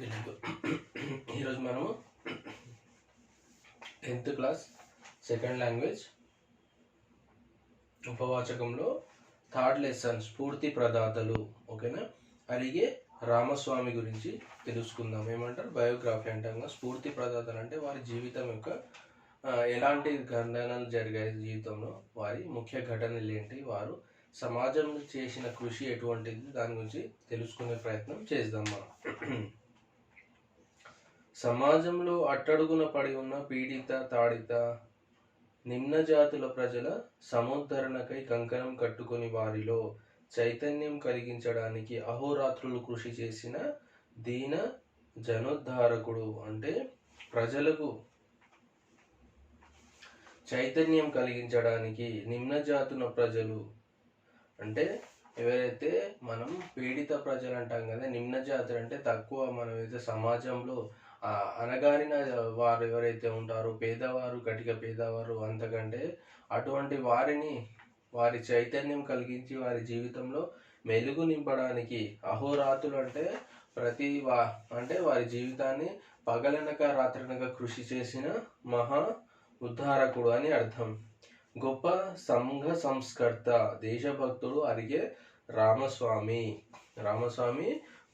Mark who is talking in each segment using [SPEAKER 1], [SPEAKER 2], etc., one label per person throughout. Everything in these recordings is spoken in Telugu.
[SPEAKER 1] తెలుగు. ఈరోజు మనము 10th క్లాస్ సెకండ్ లాంగ్వేజ్ ఉపవాచకంలో థర్డ్ లెసన్ స్ఫూర్తి ప్రదాతలు ఓకేనా. అలాగే రామస్వామి గురించి తెలుసుకుందాం. ఏమంటారు బయోగ్రఫీ అంటాం. స్ఫూర్తి ప్రదాతలు అంటే వారి జీవితం యొక్క ఎలాంటి ఘటనలు జరిగాయి, జీవితంలో వారి ముఖ్య ఘటనలు ఏంటి, వారు సమాజంలో చేసిన కృషి ఎటువంటిది, దాని గురించి తెలుసుకునే ప్రయత్నం చేద్దాం మనం. సమాజంలో అట్టడుగున పడి ఉన్న పీడిత, తాడిత, నిమ్న జాతుల ప్రజల సముద్ధరణకై కంకణం కట్టుకుని వారిలో చైతన్యం కలిగించడానికి అహోరాత్రులు కృషి చేసిన దీన జనోద్ధారకుడు. అంటే ప్రజలకు చైతన్యం కలిగించడానికి నిమ్న జాతుల ప్రజలు అంటే ఎవరైతే మనం పీడిత ప్రజలు అంటాం కదా, నిమ్న జాతులు అంటే తక్కువ, మనమైతే సమాజంలో అనగారిన వారు ఎవరైతే ఉంటారో, పేదవారు, కటిక పేదవారు, అంతకంటే అటువంటి వారిని వారి చైతన్యం కలిగించి వారి జీవితంలో మెలుగు నింపడానికి అహోరాత్రులు అంటే అంటే వారి జీవితాన్ని పగలనక రాత్రనక కృషి చేసిన మహా ఉద్ధారకుడు అని అర్థం. గొప్ప సంఘ సంస్కర్త, దేశభక్తుడు అరిగే రామస్వామి.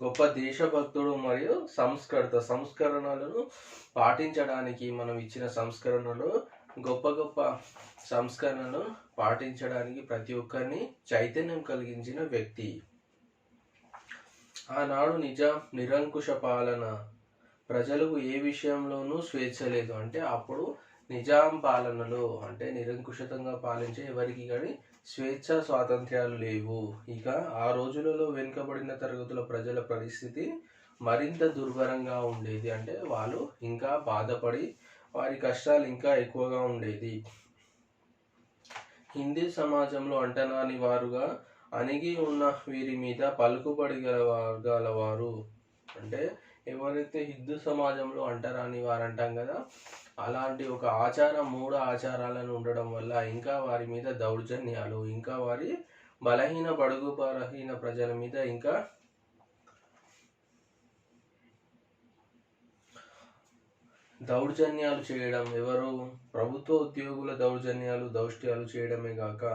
[SPEAKER 1] గొప్ప దేశభక్తుడు మరియు సంస్కరణలను పాటించడానికి, మనం ఇచ్చిన సంస్కరణలు గొప్ప సంస్కరణలు పాటించడానికి ప్రతి ఒక్కరిని చైతన్యం కలిగించిన వ్యక్తి. ఆనాడు నిరంకుశ పాలన, ప్రజలకు ఏ విషయంలోనూ స్వేచ్ఛ లేదు. అంటే అప్పుడు నిజాం పాలనలో అంటే నిరంకుశతంగా పాలించే ఎవరికి కానీ స్వేచ్ఛ స్వాతంత్ర్యాలు లేవు. ఇక ఆ రోజులలో వెనుకబడిన తరగతుల ప్రజల పరిస్థితి మరింత దుర్భరంగా ఉండేది. అంటే వాళ్ళు ఇంకా బాధపడి వారి కష్టాలు ఇంకా ఎక్కువగా ఉండేది. హిందీ సమాజంలో అంటరాని వారుగా అణిగి ఉన్న వీరి మీద పలుకుబడి గలవారు అంటే ఎవరైతే హిందూ సమాజంలో అంటరాని వారు అంటాం కదా, అలాంటి ఒక మూడు ఆచారాలను ఉండడం వల్ల ఇంకా వారి మీద దౌర్జన్యాలు, ఇంకా వారి బలహీన ప్రజల మీద ఇంకా దౌర్జన్యాలు చేయడం, ఎవరు ప్రభుత్వ ఉద్యోగుల దౌష్ట్యాలు చేయడమే కాక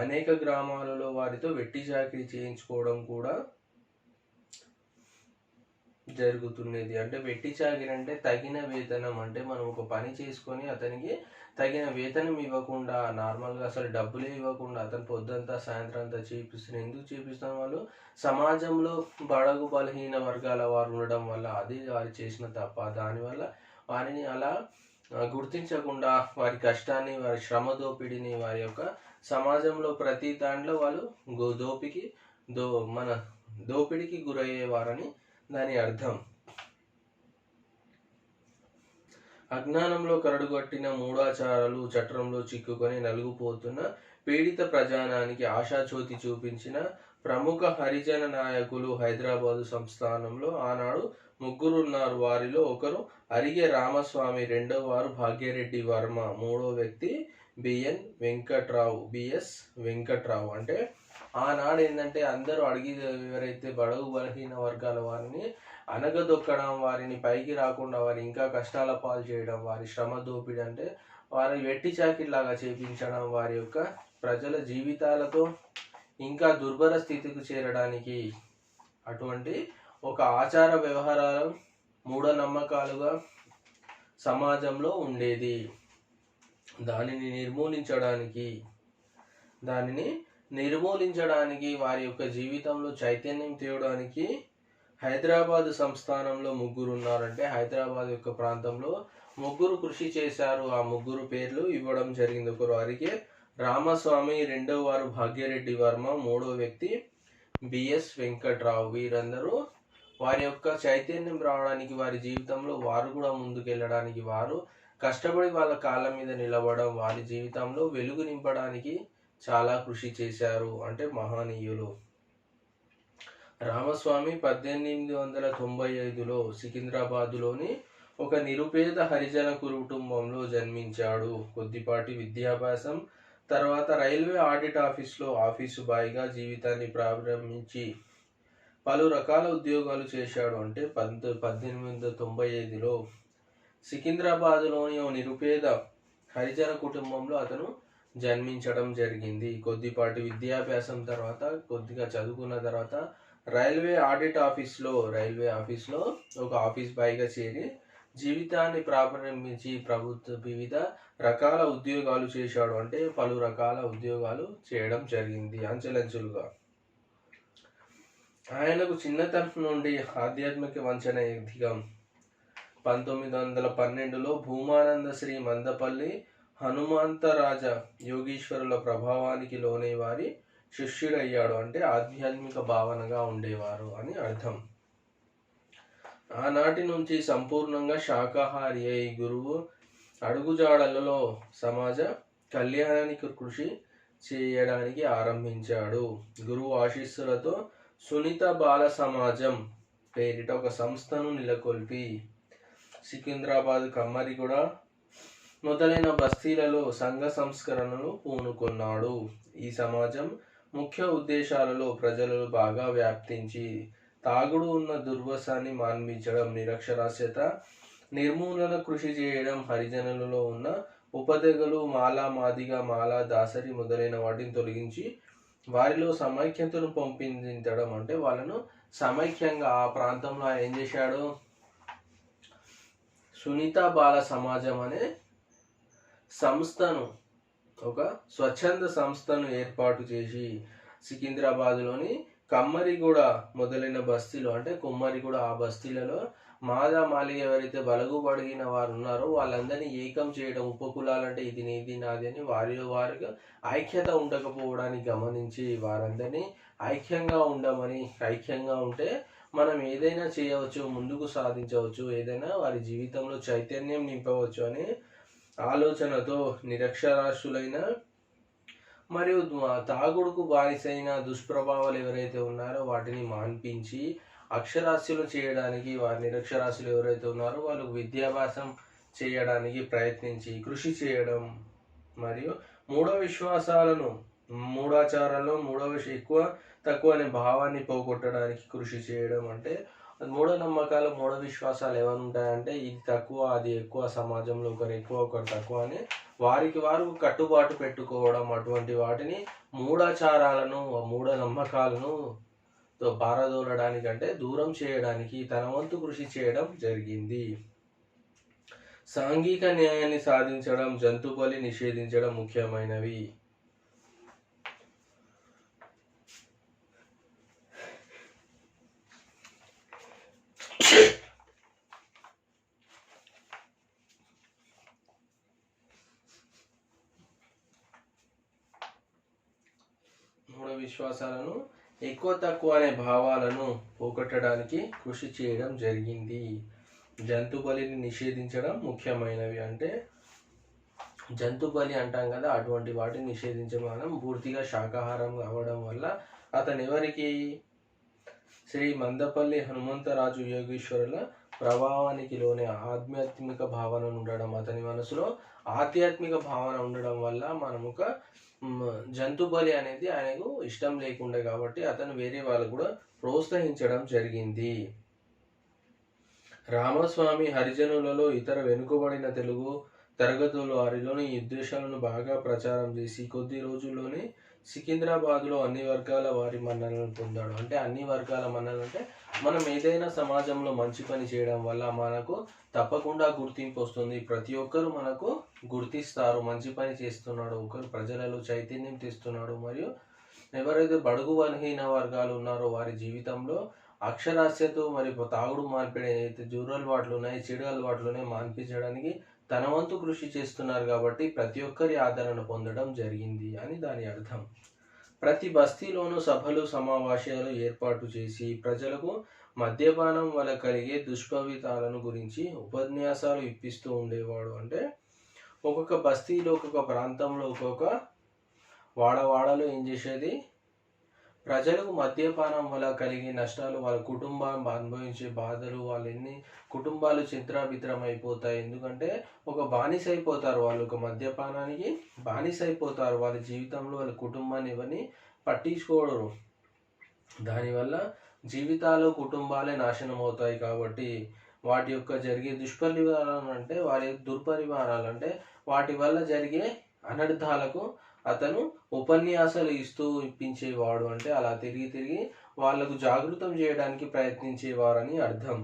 [SPEAKER 1] అనేక గ్రామాలలో వారితో వెట్టి చాకిరీ చేయించుకోవడం కూడా జరుగుతున్నది. అంటే వెట్టి చాకిరీ అంటే తగిన వేతనం, అంటే మనం ఒక పని చేసుకొని అతనికి తగిన వేతనం ఇవ్వకుండా, నార్మల్గా అసలు డబ్బులే ఇవ్వకుండా అతను పొద్దంతా సాయంత్రం అంతా చేపిస్తున్నారు. ఎందుకు చేపిస్తాం? వాళ్ళు సమాజంలో బడుగు బలహీన వర్గాల వారు ఉండడం వల్ల అది వారు చేసిన తప్ప. దానివల్ల వారిని అలా గుర్తించకుండా వారి కష్టాన్ని, వారి శ్రమ దోపిడిని, వారి యొక్క సమాజంలో ప్రతి దాంట్లో వాళ్ళు దోపిడికి గురయ్యేవారని దాని అర్థం. అజ్ఞానంలో కరడుగట్టిన మూఢాచారాలు చట్రంలో చిక్కుకొని నలుగుపోతున్న పీడిత ప్రజానానికి ఆశాజ్యోతి చూపించిన ప్రముఖ హరిజన నాయకులు హైదరాబాదు సంస్థానంలో ఆనాడు ముగ్గురున్నారు. వారిలో ఒకరు అరిగే రామస్వామి, రెండవ వారు భాగ్యరెడ్డి వర్మ, మూడో వ్యక్తి బిఎస్ వెంకట్రావు. అంటే ఆనాడు ఏంటంటే అందరూ ఎవరైతే బడుగు బలహీన వర్గాల వారిని అనగదొక్కడం, వారిని పైకి రాకుండా వారి ఇంకా కష్టాల పాలు చేయడం, వారి శ్రమ దోపిడి అంటే వారి వెట్టి చాకిరిలాగా చేపించడం, వారి యొక్క ప్రజల జీవితాలతో ఇంకా దుర్భర స్థితికి చేరడానికి అటువంటి ఒక ఆచార వ్యవహారాలు, మూఢనమ్మకాలుగా సమాజంలో ఉండేది. దానిని నిర్మూలించడానికి వారి యొక్క జీవితంలో చైతన్యం తేవడానికి హైదరాబాదు సంస్థానంలో ముగ్గురు ఉన్నారంటే హైదరాబాద్ యొక్క ప్రాంతంలో ముగ్గురు కృషి చేశారు. ఆ ముగ్గురు పేర్లు ఇవ్వడం జరిగింది. ఒకరు అరిగే రామస్వామి, రెండవ వారు భాగ్యరెడ్డి వర్మ, మూడో వ్యక్తి బిఎస్ వెంకట్రావు. వీరందరూ వారి యొక్క చైతన్యం రావడానికి, వారి జీవితంలో వారు కూడా ముందుకెళ్ళడానికి, వారు కష్టపడి వాళ్ళ కాళ్ళ మీద నిలబడడం, వారి జీవితంలో వెలుగు నింపడానికి చాలా కృషి చేశారు. అంటే మహనీయులు. రామస్వామి 1895లో సికింద్రాబాదులోని ఒక నిరుపేద హరిజన కుటుంబంలో జన్మించాడు. కొద్దిపాటి విద్యాభ్యాసం తర్వాత రైల్వే ఆడిట్ ఆఫీసులో ఆఫీసు బాయ్గా జీవితాన్ని ప్రారంభించి పలు రకాల ఉద్యోగాలు చేశాడు. అంటే 1895లో సికింద్రాబాద్లోని ఓ నిరుపేద హరిజన కుటుంబంలో అతను జన్మించడం జరిగింది. కొద్దిపాటి విద్యాభ్యాసం తర్వాత, కొద్దిగా చదువుకున్న తర్వాత రైల్వే ఆఫీస్లో ఒక ఆఫీస్ బాయ్గా చేరి జీవితాన్ని ప్రారంభించి వివిధ రకాల ఉద్యోగాలు చేశాడు. అంటే పలు రకాల ఉద్యోగాలు చేయడం జరిగింది అంచెలంచెలుగా. ఆయనకు చిన్నతనం నుండి ఆధ్యాత్మిక వంచన అధికం. 1912లో భూమానంద శ్రీ మందపల్లి హనుమంతరాజ యోగీశ్వరుల ప్రభావానికి లోనే వారి శిష్యుడయ్యాడు. అంటే ఆధ్యాత్మిక భావనగా ఉండేవారు అని అర్థం. ఆనాటి నుంచి సంపూర్ణంగా శాకాహారి అయి గురువు అడుగుజాడలలో సమాజ కళ్యాణానికి కృషి చేయడానికి ఆరంభించాడు. గురువు ఆశీస్సులతో సునీత బాల సమాజం పేరిట ఒక సంస్థను నెలకొల్పి సికింద్రాబాద్, కమ్మరిగూడ మొదలైన బస్తీలలో సంఘ సంస్కరణలు పూనుకున్నాడు. ఈ సమాజం ముఖ్య ఉద్దేశాలలో ప్రజలను బాగా వ్యాప్తించి తాగుడు ఉన్న దుర్వసాన్ని మాన్పించడం, నిరక్షరాస్యత నిర్మూలన కృషి చేయడం, హరిజనులలో ఉన్న ఉపదెగలు, మాలా మాదిగ, మాలా దాసరి మొదలైన వాటిని తొలగించి వారిలో సమైక్యతను పంపించడం. అంటే వాళ్ళను సమైక్యంగా ఆ ప్రాంతంలో ఏం చేశాడు? సునీత బాల సమాజం అనే సంస్థను, ఒక స్వచ్ఛంద సంస్థను ఏర్పాటు చేసి సికింద్రాబాద్లోని కమ్మరిగూడ మొదలైన బస్తీలో, అంటే కుమ్మరిగూడ ఆ బస్తీలలో మాదా మాలిగ ఎవరైతే బలగుబడిగిన వారు ఉన్నారో వాళ్ళందరినీ ఏకం చేయడం. ఉపకులాలంటే ఇది నీది నాది అని వారిలో వారిగా ఐక్యత ఉండకపోవడాన్ని గమనించి వారందరినీ ఐక్యంగా ఉండమని, ఐక్యంగా ఉంటే మనం ఏదైనా చేయవచ్చు, ముందుకు సాధించవచ్చు, ఏదైనా వారి జీవితంలో చైతన్యం నింపవచ్చు అనే ఆలోచనతో నిరక్షరాస్యులైన మరియు తాగుడుకు బానిసైన దుష్ప్రభావాలు ఎవరైతే ఉన్నారో వాటిని మాన్పించి అక్షరాస్యులు చేయడానికి, వారి నిరక్షరాస్యులు ఎవరైతే ఉన్నారో వాళ్ళకు విద్యాభ్యాసం చేయడానికి ప్రయత్నించి కృషి చేయడం. మరియు మూఢాచారాల్లో ఎక్కువ తక్కువ అనే భావాన్ని పోగొట్టడానికి కృషి చేయడం. అంటే మూఢనమ్మకాలు, మూఢ విశ్వాసాలు ఏమైనా ఉంటాయంటే ఇది తక్కువ అది ఎక్కువ, సమాజంలో ఒకరు ఎక్కువ ఒకరు తక్కువ అని వారికి వారు కట్టుబాటు పెట్టుకోవడం. అటువంటి వాటిని మూఢాచారాలను, మూఢనమ్మకాలను పారదోలడానికి, అంటే దూరం చేయడానికి తన వంతు కృషి చేయడం జరిగింది. సాంఘిక న్యాయాన్ని సాధించడం, జంతు బలి నిషేధించడం ముఖ్యమైనవి. మూఢ విశ్వాసాలను, ఎక్కువ తక్కువ అనే భావాలను పోగొట్టడానికి కృషి చేయడం జరిగింది. జంతు బలిని నిషేధించడం ముఖ్యమైనవి. అంటే జంతు బలి అంటాం కదా, అటువంటి వాటిని నిషేధించడం. పూర్తిగా శాకాహారం అవ్వడం వల్ల అతను ఎవరికి? శ్రీ మందపల్లి హనుమంతరాజు యోగీశ్వరుల ప్రభావానికి లోనే ఆధ్యాత్మిక భావన ఉండడం, అతని మనసులో ఆధ్యాత్మిక భావన ఉండడం వల్ల మనం ఒక జంతు బలి అనేది ఆయనకు ఇష్టం లేకుండే కాబట్టి అతను వేరే వాళ్ళు కూడా ప్రోత్సహించడం జరిగింది. రామస్వామి హరిజనులలో ఇతర వెనుకబడిన తెలుగు తరగతులు వారిలోని ఈ ఉద్దేశాలను బాగా ప్రచారం చేసి కొద్ది రోజుల్లోనే సికింద్రాబాద్లో అన్ని వర్గాల వారి మన్ననలను పొందాడు. అంటే అన్ని వర్గాల మన్ననలు అంటే మనం ఏదైనా సమాజంలో మంచి పని చేయడం వల్ల మనకు తప్పకుండా గుర్తింపు వస్తుంది. ప్రతి ఒక్కరు మనకు గుర్తిస్తారు, మంచి పని చేస్తున్నాడు, ఒకరు ప్రజలలో చైతన్యం తెస్తున్నాడు. మరియు ఎవరైతే బడుగు బలహీన వర్గాలు ఉన్నారో వారి జీవితంలో అక్షరాస్యత మరియు తాగుడు మార్పిడి ఏదైతే దుర అలవాట్లు ఉన్నాయి, చెడు అలవాట్లు ఉన్నాయి మాన్పించడానికి తన వంతు కృషి చేస్తున్నారు. కాబట్టి ప్రతి ఒక్కరి ఆదరణ పొందడం జరిగింది అని దాని అర్థం. ప్రతి బస్తీలోనూ సభలు, సమావేశాలు ఏర్పాటు చేసి ప్రజలకు మద్యపానం వల్ల కలిగే దుష్ఫలితాలను గురించి ఉపన్యాసాలు ఇప్పిస్తూ ఉండేవాడు. అంటే ఒక్కొక్క బస్తీలో, ఒక్కొక్క ప్రాంతంలో, ఒక్కొక్క వాడవాడలో ఏం చేసేది? ప్రజలకు మద్యపానం వల్ల కలిగే నష్టాలు, వాళ్ళ కుటుంబం అనుభవించే బాధలు, వాళ్ళు ఎన్ని కుటుంబాలు చిత్రాభిత్రం అయిపోతాయి. ఎందుకంటే ఒక బానిస అయిపోతారు వాళ్ళు, ఒక మద్యపానానికి బానిస అయిపోతారు. వాళ్ళ జీవితంలో వాళ్ళ కుటుంబాన్ని ఎవరిని పట్టించుకోవడరు. దానివల్ల జీవితాలు కుటుంబాలే నాశనం అవుతాయి. కాబట్టి వాటి యొక్క జరిగే దుష్పరివారాలు అంటే వారి దుర్పరివారాలు అంటే వాటి వల్ల జరిగే అనర్థాలకు అతను ఉపన్యాసాలు ఇప్పించేవాడు. అంటే అలా తిరిగి తిరిగి వాళ్లకు జాగృతం చేయడానికి ప్రయత్నించేవారని అర్థం.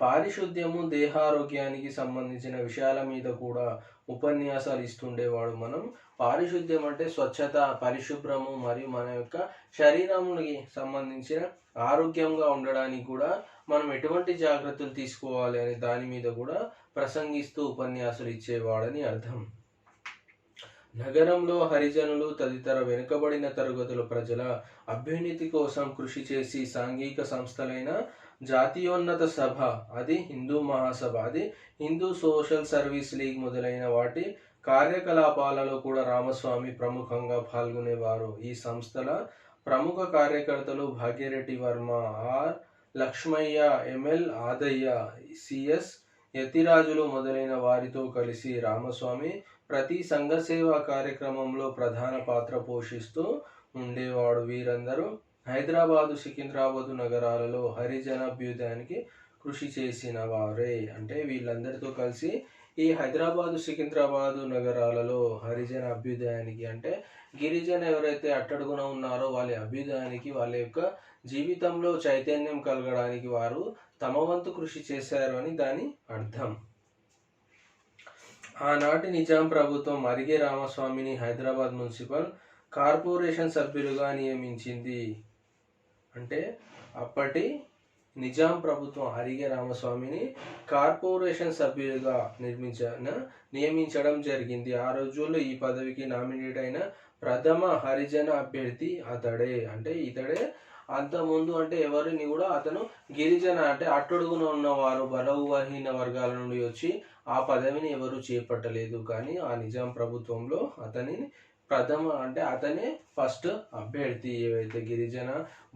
[SPEAKER 1] పారిశుద్ధ్యము దేహారోగ్యానికి సంబంధించిన విషయాల మీద కూడా ఉపన్యాసాలు ఇస్తుండేవాడు. మనం పారిశుద్ధ్యం అంటే స్వచ్ఛత, పరిశుభ్రము మరియు మన యొక్క శరీరానికి సంబంధించిన ఆరోగ్యంగా ఉండడానికి కూడా మనం ఎటువంటి జాగ్రత్తలు తీసుకోవాలి అనే దాని మీద కూడా ప్రసంగిస్తూ ఉపన్యాసాలు ఇచ్చేవాడని అర్థం. నగరంలో హరిజనులు తదితర వెనుకబడిన తరగతుల ప్రజల అభ్యున్నతి కోసం కృషి చేసి సాంఘిక సంస్థలైన జాతీయోన్నత సభ, అది హిందూ మహాసభ, అది హిందూ సోషల్ సర్వీస్ లీగ్ మొదలైన వాటి కార్యకలాపాలలో కూడా రామస్వామి ప్రముఖంగా పాల్గొనేవారు. ఈ సంస్థల ప్రముఖ కార్యకర్తలు Bhagya Reddy Varma, R Lakshmaiah, ML Adaiah, CS Yathirajulu మొదలైన వారితో కలిసి రామస్వామి ప్రతి సంఘసేవా కార్యక్రమంలో ప్రధాన పాత్ర పోషిస్తూ ఉండేవాడు. వీరందరూ హైదరాబాదు, సికింద్రాబాదు నగరాలలో హరిజన అభ్యుదయానికి కృషి చేసిన వారే. అంటే వీళ్ళందరితో కలిసి ఈ హైదరాబాదు, సికింద్రాబాదు నగరాలలో హరిజన అభ్యుదయానికి అంటే గిరిజన ఎవరైతే అట్టడుగున ఉన్నారో వాళ్ళ అభ్యుదయానికి, వాళ్ళ యొక్క జీవితంలో చైతన్యం కలగడానికి వారు తమ వంతు కృషి చేశారు అని దాని అర్థం. ఆనాటి నిజాం ప్రభుత్వం అరిగే రామస్వామిని హైదరాబాద్ మున్సిపల్ కార్పొరేషన్ సభ్యులుగా నియమించింది. అంటే అప్పటి నిజాం ప్రభుత్వం అరిగే రామస్వామిని కార్పొరేషన్ సభ్యులుగా నియమించడం జరిగింది. ఆ రోజుల్లో ఈ పదవికి నామినేట్ అయిన ప్రథమ హరిజన అభ్యర్థి అతడే. అంటే ఇతడే అంతకుముందు అంటే ఎవరిని కూడా అతను గిరిజన అంటే అట్టడుగున ఉన్నవారు బలహీన వర్గాల నుండి వచ్చి ఆ పదవిని ఎవరు చేపట్టలేదు. కానీ ఆ నిజాం ప్రభుత్వంలో అతనిని ప్రథమ అంటే అతనే ఫస్ట్ అభ్యర్థి. ఏవైతే గిరిజన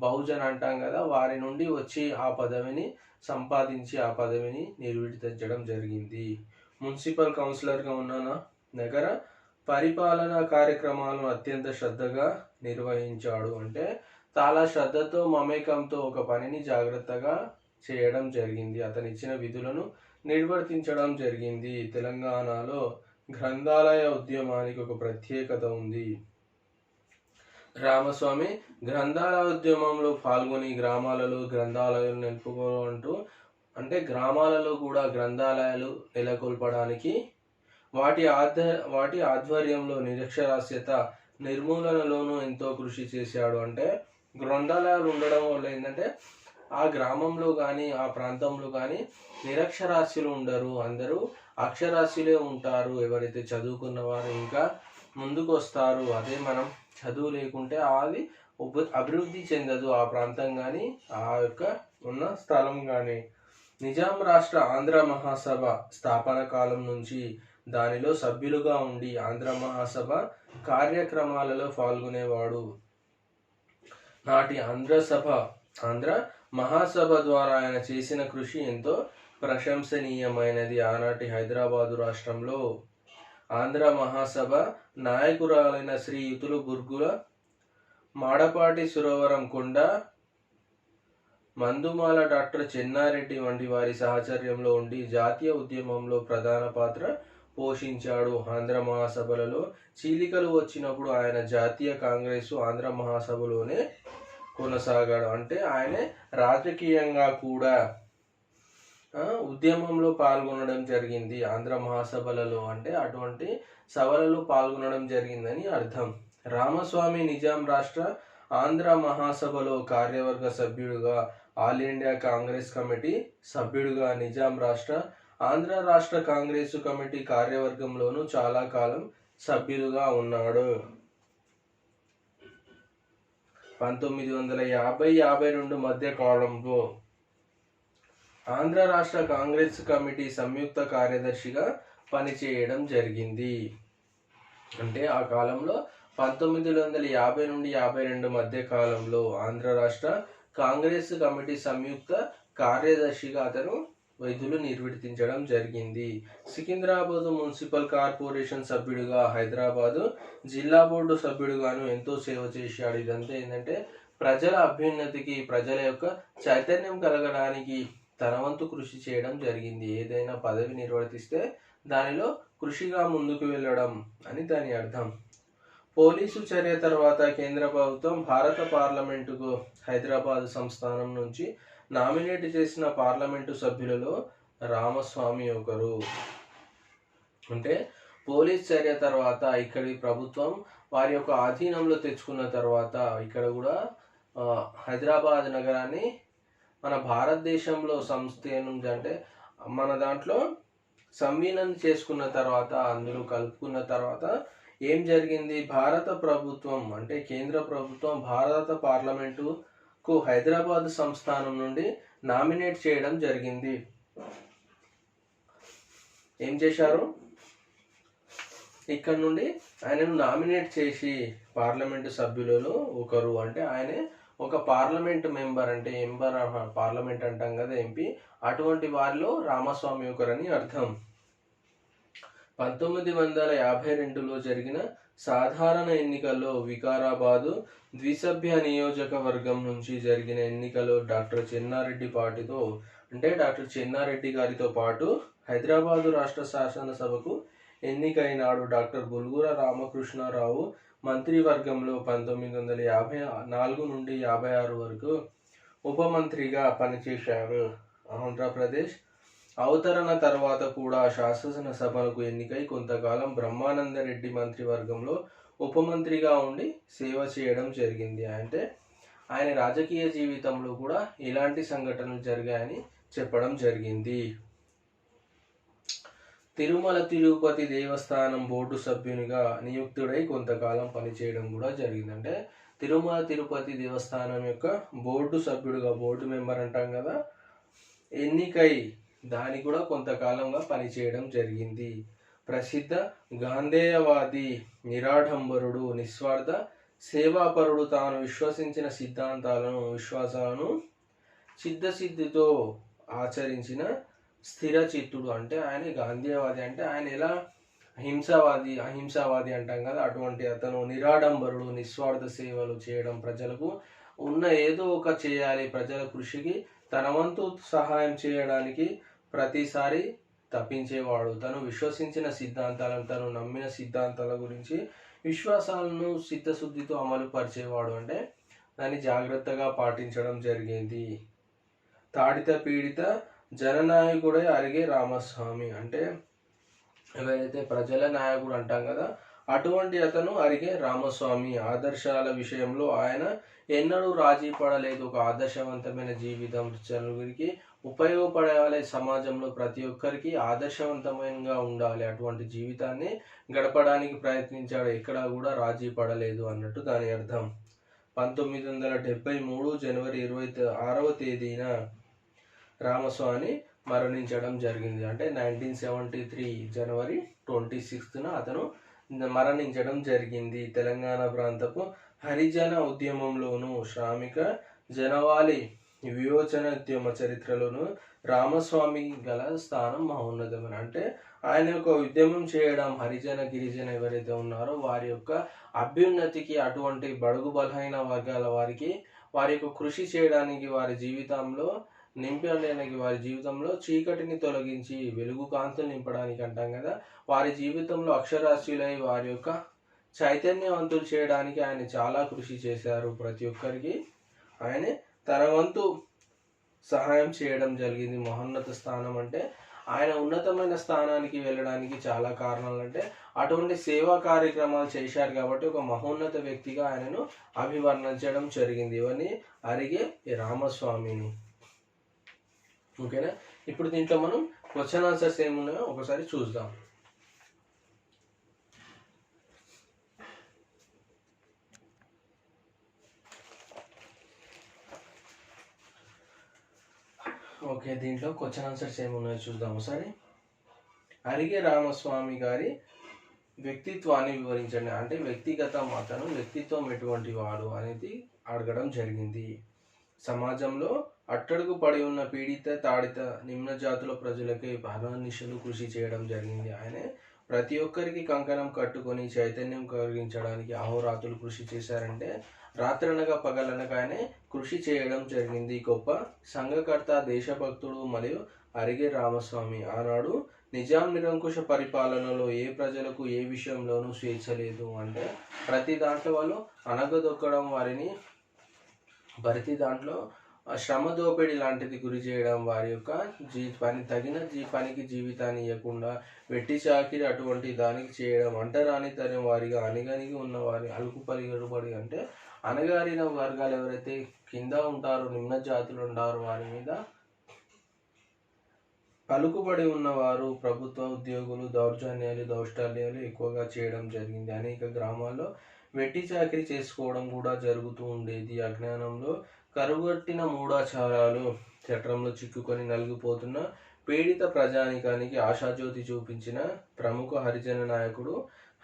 [SPEAKER 1] బహుజన అంటాం కదా, వారి నుండి వచ్చి ఆ పదవిని సంపాదించి ఆ పదవిని నిర్వర్తించడం జరిగింది. మున్సిపల్ కౌన్సిలర్గా ఉన్న నగర పరిపాలనా కార్యక్రమాలను అత్యంత శ్రద్ధగా నిర్వహించాడు. అంటే చాలా శ్రద్ధతో మమేకంతో ఒక పనిని జాగ్రత్తగా చేయడం జరిగింది. అతను ఇచ్చిన విధులను నిర్వర్తించడం జరిగింది. తెలంగాణలో గ్రంథాలయ ఉద్యమానికి ఒక ప్రత్యేకత ఉంది. రామస్వామి గ్రంథాలయ ఉద్యమంలో పాల్గొని గ్రామాలలో గ్రంథాలయాలు నెలకొల్పుకుంటూ అంటే గ్రామాలలో కూడా గ్రంథాలయాలు నెలకొల్పడానికి వాటి ఆధ్వర్యంలో నిరక్షరాస్యత నిర్మూలనలోనూ ఎంతో కృషి చేశాడు. అంటే గ్రంథాలయాలు ఉండడం వల్ల ఏంటంటే ఆ గ్రామంలో కానీ ఆ ప్రాంతంలో కానీ నిరక్షరాస్యులు ఉండరు, అందరూ అక్షరాస్యులే ఉంటారు. ఎవరైతే చదువుకున్న వారు ఇంకా ముందుకు వస్తారు. అదే మనం చదువు లేకుంటే అది అభివృద్ధి చెందదు ఆ ప్రాంతం కానీ ఆ యొక్క ఉన్న స్థలం కానీ. నిజాం రాష్ట్ర ఆంధ్ర మహాసభ స్థాపన కాలం నుంచి దానిలో సభ్యులుగా ఉండి ఆంధ్ర మహాసభ కార్యక్రమాలలో పాల్గొనేవాడు. నాటి ఆంధ్ర మహాసభ ద్వారా ఆయన చేసిన కృషి ఎంతో ప్రశంసనీయమైనది. ఆనాటి హైదరాబాదు రాష్ట్రంలో ఆంధ్ర మహాసభ నాయకురాలైన శ్రీయుతులు బుర్గుల మాడపాటి సురవరం కొండ, మందుమాల డాక్టర్ చెన్నారెడ్డి వంటి వారి సహచర్యంలో ఉండి జాతీయ ఉద్యమంలో ప్రధాన పాత్ర పోషించాడు. ఆంధ్ర మహాసభలలో చీలికలు వచ్చినప్పుడు ఆయన జాతీయ కాంగ్రెసు ఆంధ్ర మహాసభలోనే కొనసాగాడు. అంటే ఆయన రాజకీయంగా కూడా ఉద్యమంలో పాల్గొనడం జరిగింది. ఆంధ్ర మహాసభలలో అంటే అటువంటి సభలలో పాల్గొనడం జరిగిందని అర్థం. రామస్వామి నిజాం రాష్ట్ర ఆంధ్ర మహాసభలో కార్యవర్గ సభ్యుడుగా, ఆల్ ఇండియా కాంగ్రెస్ కమిటీ సభ్యుడుగా, నిజాం రాష్ట్ర ఆంధ్ర రాష్ట్ర కాంగ్రెసు కమిటీ కార్యవర్గంలోనూ చాలా కాలం సభ్యులుగా ఉన్నాడు. 1950-52 మధ్య కాలంలో ఆంధ్ర రాష్ట్ర కాంగ్రెస్ కమిటీ సంయుక్త కార్యదర్శిగా పనిచేయడం జరిగింది. అంటే ఆ కాలంలో 1950-52 మధ్య కాలంలో ఆంధ్ర రాష్ట్ర కాంగ్రెస్ కమిటీ సంయుక్త కార్యదర్శిగా అతను విధులు నిర్వర్తించడం జరిగింది. సికింద్రాబాదు మున్సిపల్ కార్పొరేషన్ సభ్యుడిగా, హైదరాబాదు జిల్లా బోర్డు సభ్యుడిగాను ఎంతో సేవ చేశాడు. ఇదంతా ఏంటంటే ప్రజల అభ్యున్నతికి, ప్రజల యొక్క చైతన్యం కలగడానికి తన వంతు కృషి చేయడం జరిగింది. ఏదైనా పదవి నిర్వర్తిస్తే దానిలో కృషిగా ముందుకు వెళ్ళడం అని దాని అర్థం. పోలీసు చర్య తర్వాత కేంద్ర ప్రభుత్వం భారత పార్లమెంటుకు హైదరాబాద్ సంస్థానం నుంచి నామినేట్ చేసిన పార్లమెంటు సభ్యులలో రామస్వామి ఒకరు. అంటే పోలీస్ చర్య తర్వాత ఇక్కడి ప్రభుత్వం వారి యొక్క ఆధీనంలో తెచ్చుకున్న తర్వాత ఇక్కడ కూడా హైదరాబాద్ నగరాన్ని మన భారతదేశంలో సంస్థ నుంచి అంటే మన దాంట్లో సంవిలీనం చేసుకున్న తర్వాత, అందులో కలుపుకున్న తర్వాత ఏం జరిగింది, భారత ప్రభుత్వం అంటే కేంద్ర ప్రభుత్వం భారత పార్లమెంటుకు హైదరాబాద్ సంస్థానం నుండి నామినేట్ చేయడం జరిగింది. ఏం చేశారు, ఇక్కడ నుండి ఆయనను నామినేట్ చేసి పార్లమెంటు సభ్యులలో ఒకరు, అంటే ఆయనే ఒక పార్లమెంట్ మెంబర్, అంటే మెంబర్ పార్లమెంట్ అంటాం కదా ఎంపీ, అటువంటి వారిలో రామస్వామి ఒకరని అర్థం. 1952లో జరిగిన సాధారణ ఎన్నికల్లో వికారాబాదు ద్విసభ్య నియోజకవర్గం నుంచి జరిగిన ఎన్నికల్లో డాక్టర్ చెన్నారెడ్డి పార్టీతో అంటే డాక్టర్ చెన్నారెడ్డి గారితో పాటు హైదరాబాదు రాష్ట్ర శాసనసభకు ఎన్నికైనాడు. డాక్టర్ బుల్గుల రామకృష్ణారావు మంత్రివర్గంలో 1954 నుండి 56 వరకు ఉప మంత్రిగా పనిచేశారు. ఆంధ్రప్రదేశ్ అవతరణ తర్వాత కూడా శాసనసభకు ఎన్నికై కొంతకాలం బ్రహ్మానందరెడ్డి మంత్రివర్గంలో ఉప మంత్రిగా ఉండి సేవ చేయడం జరిగింది. అంటే ఆయన రాజకీయ జీవితంలో కూడా ఇలాంటి సంఘటనలు జరిగాయని చెప్పడం జరిగింది. తిరుమల తిరుపతి దేవస్థానం బోర్డు సభ్యునిగా నియుక్తుడై కొంతకాలం పనిచేయడం కూడా జరిగింది. అంటే తిరుమల తిరుపతి దేవస్థానం యొక్క బోర్డు సభ్యుడుగా, బోర్డు మెంబర్ అంటాం కదా, ఎన్నికై దాని కూడా కొంతకాలంగా పనిచేయడం జరిగింది. ప్రసిద్ధ గాంధేయవాది, నిరాడంబరుడు, నిస్వార్థ సేవాపరుడు, తాను విశ్వసించిన విశ్వాసాలను చిత్తశుద్ధితో ఆచరించిన స్థిర చిత్తుడు. అంటే ఆయన గాంధీయవాది, అంటే ఆయన ఎలా అహింసావాది అంటాం కదా, అటువంటి అతను. నిరాడంబరుడు, నిస్వార్థ సేవలు చేయడం, ప్రజలకు ఉన్న ఏదో ఒక చేయాలి, ప్రజల కృషికి తన వంతు సహాయం చేయడానికి ప్రతిసారి తప్పించేవాడు. తను విశ్వసించిన సిద్ధాంతాలను, తను నమ్మిన సిద్ధాంతాల గురించి విశ్వాసాలను చిత్తశుద్ధితో అమలు పరిచేవాడు, అంటే దాన్ని జాగ్రత్తగా పాటించడం జరిగింది. తాడిత పీడిత జననాయకుడే అరిగే రామస్వామి, అంటే ఎవరైతే ప్రజల నాయకుడు అంటాం కదా, అటువంటి అతను అరిగే రామస్వామి. ఆదర్శాల విషయంలో ఆయన ఎన్నడూ రాజీ పడలేదు. ఒక ఆదర్శవంతమైన జీవితం చదువుకి ఉపయోగపడాలి, సమాజంలో ప్రతి ఒక్కరికి ఆదర్శవంతమైనగా ఉండాలి, అటువంటి జీవితాన్ని గడపడానికి ప్రయత్నించాడు, ఎక్కడా కూడా రాజీ పడలేదు అన్నట్టు దాని అర్థం. 1973 జనవరి 26వ తేదీన రామస్వామి మరణించడం జరిగింది. అంటే 1973 జనవరి 26న అతను మరణించడం జరిగింది. తెలంగాణ ప్రాంతపు హరిజన ఉద్యమంలోను, శ్రామిక జనవాళి విమోచనోద్యమ చరిత్రలోను రామస్వామి గల స్థానం మహోన్నతమైన. అంటే ఆయన యొక్క ఉద్యమం చేయడం, హరిజన గిరిజన ఎవరైతే ఉన్నారో వారి యొక్క అభ్యున్నతికి, అటువంటి బడుగు బలహీన వర్గాల వారికి వారి యొక్క కృషి చేయడానికి, వారి జీవితంలో నింపడానికి, వారి జీవితంలో చీకటిని తొలగించి వెలుగు కాంతులు నింపడానికి అంటాం కదా, వారి జీవితంలో అక్షరాస్యులై వారి యొక్క చైతన్యవంతులు చేయడానికి ఆయన చాలా కృషి చేశారు. ప్రతి ఒక్కరికి ఆయన తన వంతు సహాయం చేయడం జరిగింది. మహోన్నత స్థానం అంటే ఆయన ఉన్నతమైన స్థానానికి వెళ్ళడానికి చాలా కారణాలు, అంటే అటువంటి సేవా కార్యక్రమాలు చేశారు కాబట్టి ఒక మహోన్నత వ్యక్తిగా ఆయనను అభివర్ణించడం జరిగింది. ఇవన్నీ అరిగే రామస్వామిని. ఓకేనా, ఇప్పుడు దీంట్లో మనం క్వశ్చన్ ఆన్సర్స్ ఏమున్నాయో ఒకసారి చూద్దాం. ఓకే, దీంట్లో క్వశ్చన్ ఆన్సర్స్ ఏమున్నాయో చూద్దాం ఒకసారి. అరిగే రామస్వామి గారి వ్యక్తిత్వాన్ని వివరించండి. అంటే వ్యక్తిగతం, అతను వ్యక్తిత్వం ఎటువంటి వాడు అనేది అడగడం జరిగింది. సమాజంలో అట్టడుగు పడి ఉన్న పీడిత, తాడిత, నిమ్న జాతుల ప్రజలకి అహర్నిశలు కృషి చేయడం జరిగింది. ఆయన ప్రతి ఒక్కరికి కంకణం కట్టుకొని చైతన్యం కలిగించడానికి అహోరాత్రులు కృషి చేశారంటే రాత్రనగా పగలనగానే కృషి చేయడం జరిగింది. గొప్ప సంఘకర్త, దేశభక్తుడు మరియు అరిగే రామస్వామి. ఆనాడు నిజాం నిరంకుశ పరిపాలనలో ఏ ప్రజలకు ఏ విషయంలోనూ స్వేచ్ఛ లేదు. అంటే ప్రతి దాంట్లో వాళ్ళు అనగదొక్కడం, వారిని ప్రతి దాంట్లో శ్రమ దోపిడీ లాంటిది గురి చేయడం, వారి యొక్క పనికి జీవితాన్ని ఇవ్వకుండా వెట్టి చాకిరి అటువంటి దానికి చేయడం, అంటరానితనం వారిగా అణిగణిగి ఉన్న వారి అలుకుపడి అంటే అణగారిన వర్గాలు ఎవరైతే కింద ఉంటారో, నిమ్న జాతులు ఉంటారో వారి మీద పలుకుబడి ఉన్నవారు ప్రభుత్వ ఉద్యోగులు దౌష్టాల్యాలు ఎక్కువగా చేయడం జరిగింది. అనేక గ్రామాల్లో వెట్టి చాకిరి చేసుకోవడం కూడా జరుగుతూ ఉండేది. అజ్ఞానంలో కరుగట్టిన మూఢాచారాలు చట్రంలో చిక్కుకొని నలిగిపోతున్న పీడిత ప్రజానికానికి ఆశాజ్యోతి చూపించిన ప్రముఖ హరిజన నాయకుడు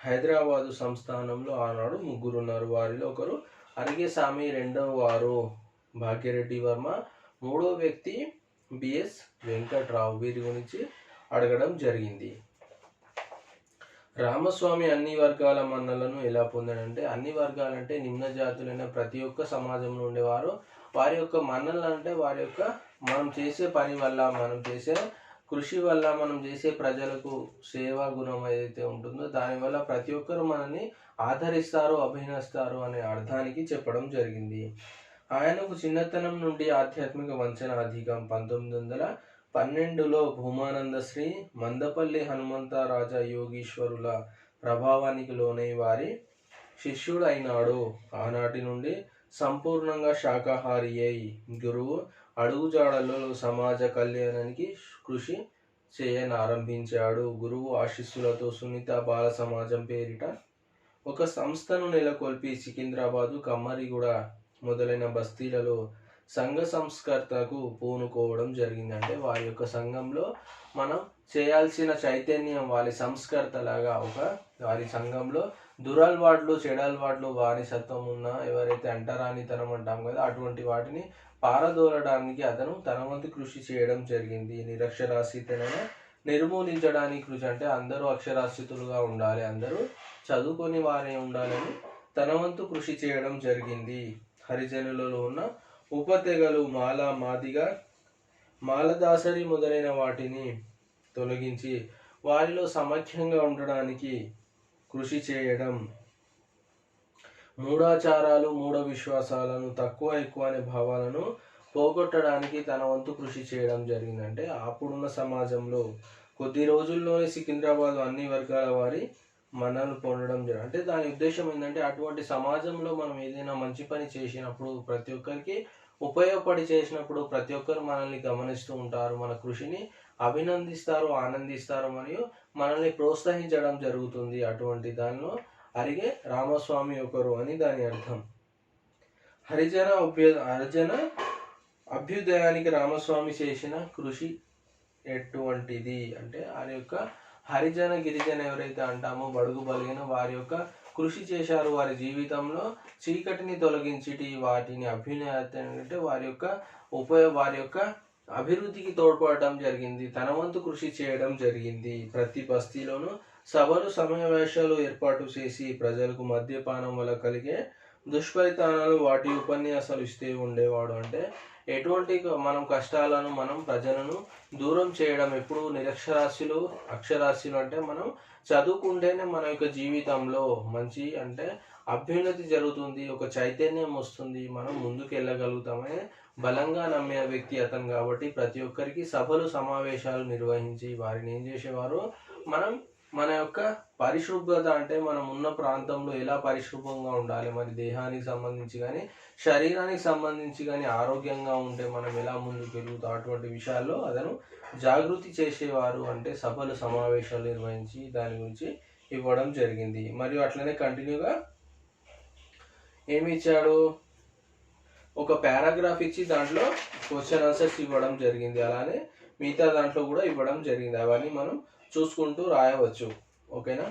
[SPEAKER 1] హైదరాబాదు సంస్థానంలో ఆనాడు ముగ్గురున్నారు. వారిలో ఒకరు అరిగేసామి, రెండవ వారు భాగ్యరెడ్డి వర్మ, మూడో వ్యక్తి బిఎస్ వెంకట్రావు. వీరి గురించి అడగడం జరిగింది. రామస్వామి అన్ని వర్గాల మన్నలను ఎలా పొందాడంటే, అన్ని వర్గాలంటే నిమ్న జాతులైన ప్రతి ఒక్క సమాజంలో ఉండేవారు వారి యొక్క మన్నలు అంటే వారి యొక్క మనం చేసే పని వల్ల, మనం చేసే కృషి వల్ల, మనం చేసే ప్రజలకు సేవా గుణం ఏదైతే ఉంటుందో దానివల్ల ప్రతి ఒక్కరు మనల్ని ఆదరిస్తారు, అభినయిస్తారు అనే అర్థానికి చెప్పడం జరిగింది. ఆయనకు చిన్నతనం నుండి ఆధ్యాత్మిక వంచన అధికం. 1912లో భూమానంద శ్రీ మందపల్లి హనుమంతరాజ యోగీశ్వరుల ప్రభావానికి లోనై వారి శిష్యుడు అయినాడు. ఆనాటి నుండి సంపూర్ణంగా శాకాహారి అయి గురువు అడుగుజాడల్లో సమాజ కళ్యాణానికి కృషి చేయనారంభించాడు. గురువు ఆశీస్సులతో సునీత బాల సమాజం పేరిట ఒక సంస్థను నెలకొల్పి సికింద్రాబాదు, కమ్మరిగూడ మొదలైన బస్తీలలో సంఘ సంస్కర్తకు పూనుకోవడం జరిగింది. అంటే వారి యొక్క సంఘంలో మనం చేయాల్సిన చైతన్యం వారి సంస్కర్తలాగా వారి సంఘంలో దురలవాట్లు, చెడలవాట్లు, వారసత్వం ఉన్న ఎవరైతే అంటరానితనం అంటాం కదా అటువంటి వాటిని పారదోలడానికి అతను తన వంతు కృషి చేయడం జరిగింది. నిరక్షరాస్యతను నిర్మూలించడానికి కృషి అంటే అందరూ అక్షరాస్యతులుగా ఉండాలి, అందరూ చదువుకొని వారే ఉండాలని తన వంతు కృషి చేయడం జరిగింది. హరిజనులలో ఉన్న ఉపతెగలు మాల, మాదిగ, మాలదాసరి మొదలైన వాటిని తొలగించి వారిలో సమైక్యంగా ఉండడానికి కృషి చేయడం, మూఢాచారాలు, మూఢ విశ్వాసాలను, తక్కువ ఎక్కువ అనే భావాలను పోగొట్టడానికి తన వంతు కృషి చేయడం జరిగింది. అంటే అప్పుడున్న సమాజంలో కొద్ది రోజుల్లోనే సికింద్రాబాద్ అన్ని వర్గాల వారి మనల్ని పొందడం జరిగింది. అంటే దాని ఉద్దేశం ఏంటంటే అటువంటి సమాజంలో మనం ఏదైనా మంచి పని చేసినప్పుడు, ప్రతి ఒక్కరికి ఉపయోగపడి చేసినప్పుడు ప్రతి ఒక్కరు మనల్ని గమనిస్తూ ఉంటారు, మన కృషిని అభినందిస్తారు, ఆనందిస్తారు మరియు మనల్ని ప్రోత్సహించడం జరుగుతుంది. అటువంటి దానిలో అరిగే రామస్వామి ఒకరు అని దాని అర్థం. హరిజన అభ్యుదయానికి రామస్వామి చేసిన కృషి ఎటువంటిది అంటే వారి యొక్క హరిజన గిరిజన ఎవరైతే అంటామో బడుగు బలిగిన వారి యొక్క కృషి చేశారు. వారి జీవితంలో చీకటిని తొలగించి వాటిని అంటే వారి యొక్క అభివృద్ధికి తోడ్పడడం జరిగింది. తన వంతు కృషి చేయడం జరిగింది. ప్రతి బస్తీలోనూ సభలు, సమావేశాలు ఏర్పాటు చేసి ప్రజలకు మద్యపానం వల్ల కలిగే దుష్ఫలితాలను వాటి ఉపన్యాసాలు ఇస్తూ ఉండేవాడు. అంటే ఎటువంటి మనం కష్టాలను, మనం ప్రజలను దూరం చేయడం. ఎప్పుడు అక్షరాస్యులు అంటే మనం చదువుకుంటేనే మన యొక్క జీవితంలో మంచి అంటే అభ్యున్నతి జరుగుతుంది, ఒక చైతన్యం వస్తుంది, మనం ముందుకు వెళ్ళగలుగుతామని బలంగా నమ్మే వ్యక్తి అతను. కాబట్టి ప్రతి ఒక్కరికి సభలు, సమావేశాలు నిర్వహించి వారిని ఏం చేసేవారు, మన యొక్క పరిశుభ్రత అంటే మనం ఉన్న ప్రాంతంలో ఎలా పరిశుభ్రంగా ఉండాలి, మరి దేహానికి సంబంధించి కానీ శరీరానికి సంబంధించి కానీ ఆరోగ్యంగా ఉంటే మనం ఎలా ముందుకు వెళ్తాం అటువంటి విషయాల్లో అతను జాగృతి చేసేవారు. అంటే సభలు, సమావేశాలు నిర్వహించి దాని గురించి ఇవ్వడం జరిగింది. మరియు అట్లనే కంటిన్యూగా ఏమి ఇచ్చాడు, ఒక పారాగ్రాఫ్ ఇచ్చి దాంట్లో క్వశ్చన్ ఆన్సర్స్ ఇవ్వడం జరిగింది. అలానే మిగతా దాంట్లో కూడా ఇవ్వడం జరిగింది. అవన్నీ మనం చూసుకుంటూ రాయవచ్చు. ఓకేనా?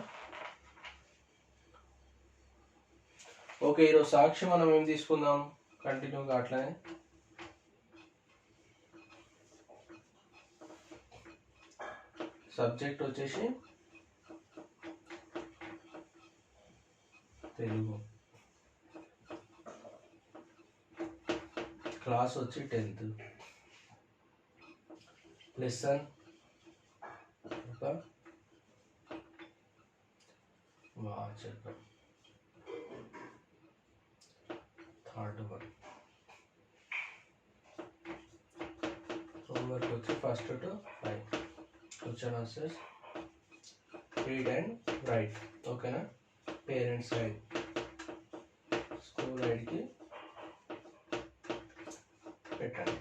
[SPEAKER 1] ఓకే, ఈరోజు సాక్షి మనం ఏం తీసుకుందాం కంటిన్యూగా అట్లనే. సబ్జెక్ట్ వచ్చేసి తెలుగు. క్లాస్ వచ్చి 10th. లెసన్ ఒక వాచకం. Third one. హోంవర్క్ వచ్చి first to 5. Question answers read and write. ఓకేనా? పేరెంట్స్ ఐడి, స్కూల్ ఐడికి పెట్టండి.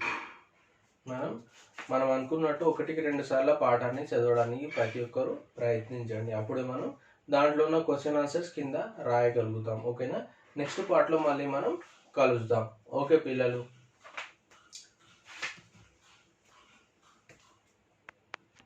[SPEAKER 1] మనం అనుకున్నట్టు 1-2 సార్లు పాఠాన్ని చదవడానికి ప్రతి ఒక్కరు ప్రయత్నించండి. అప్పుడే మనం దాంట్లో ఉన్న క్వశ్చన్ ఆన్సర్స్ కింద రాయగలుగుతాం. ఓకేనా? నెక్స్ట్ పార్ట్లో మళ్ళీ మనం కలుద్దాం. ఓకే పిల్లలు.